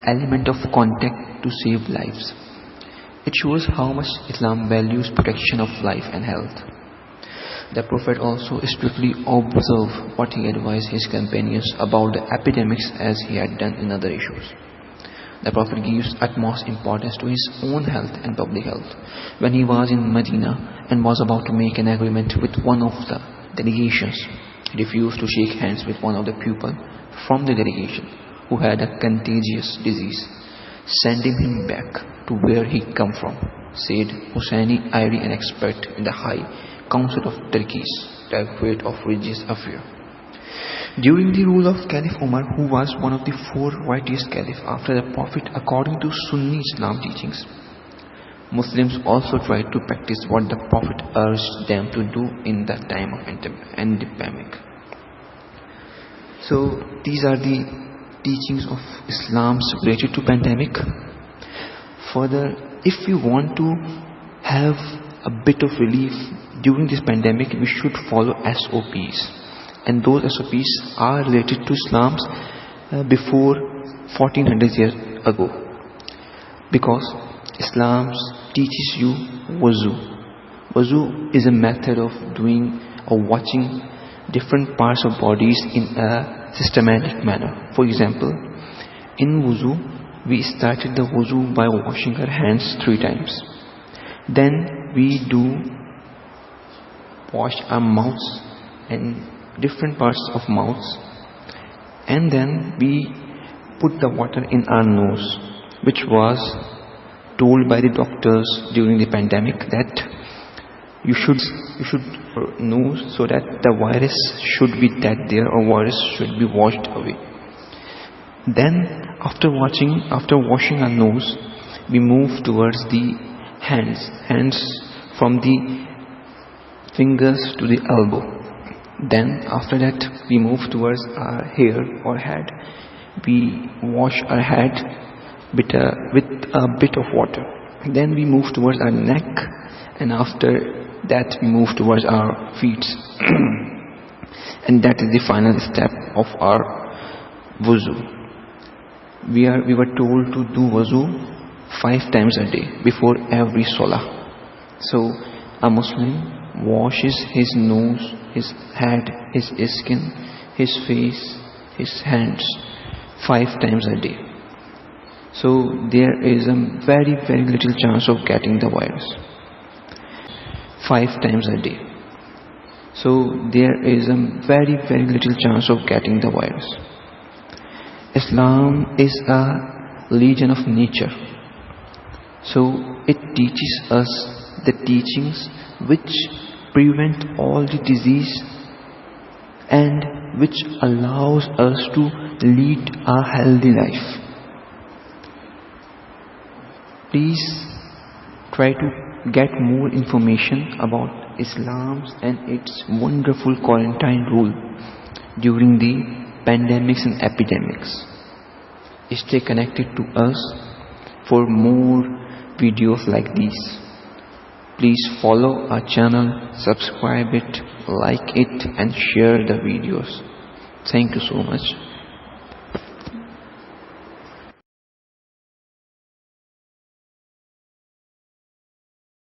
element of contact to save lives. It shows how much Islam values protection of life and health. The Prophet also strictly observed what he advised his companions about the epidemics as he had done in other issues. The Prophet gives utmost importance to his own health and public health. When he was in Medina and was about to make an agreement with one of the delegations, he refused to shake hands with one of the people from the delegation who had a contagious disease, sending him back to where he come from, said Husseini Ayri, an expert in the High Council of Turkey's Directorate of Religious Affairs. During the rule of Caliph Umar, who was one of the four righteous caliphs after the Prophet according to Sunni Islam teachings, Muslims also tried to practice what the Prophet urged them to do in the time of pandemic. So these are the teachings of Islam related to pandemic. Further, if we want to have a bit of relief during this pandemic, we should follow SOPs, and those SOPs are related to Islam's before 1400 years ago, because Islam teaches you wuzu. Wuzu is a method of doing or watching different parts of bodies in a systematic manner. For example, in wuzu, we started the wuzu by washing our hands 3 times. Then we do wash our mouths and different parts of mouths, and then we put the water in our nose, which was told by the doctors during the pandemic that you should know, so that the virus should be dead there, or virus should be washed away. Then after washing our nose, we move towards the hands from the fingers to the elbow. Then after that we move towards our hair or head. We wash our head with a bit of water. Then we move towards our neck, and after that we move towards our feet. And that is the final step of our wuzu. We were told to do wuzu 5 times a day before every salah. So a Muslim washes his nose, his head, his skin, his face, his hands 5 times a day. So there is a very, very little chance of getting the virus. 5 times a day. So there is a very, very little chance of getting the virus. Islam is a religion of nature. So it teaches us the teachings which prevent all the disease and which allows us to lead a healthy life. Please try to get more information about Islam and its wonderful quarantine rule during the pandemics and epidemics. Stay connected to us for more videos like these. Please follow our channel, subscribe it, like it, and share the videos. Thank you so much.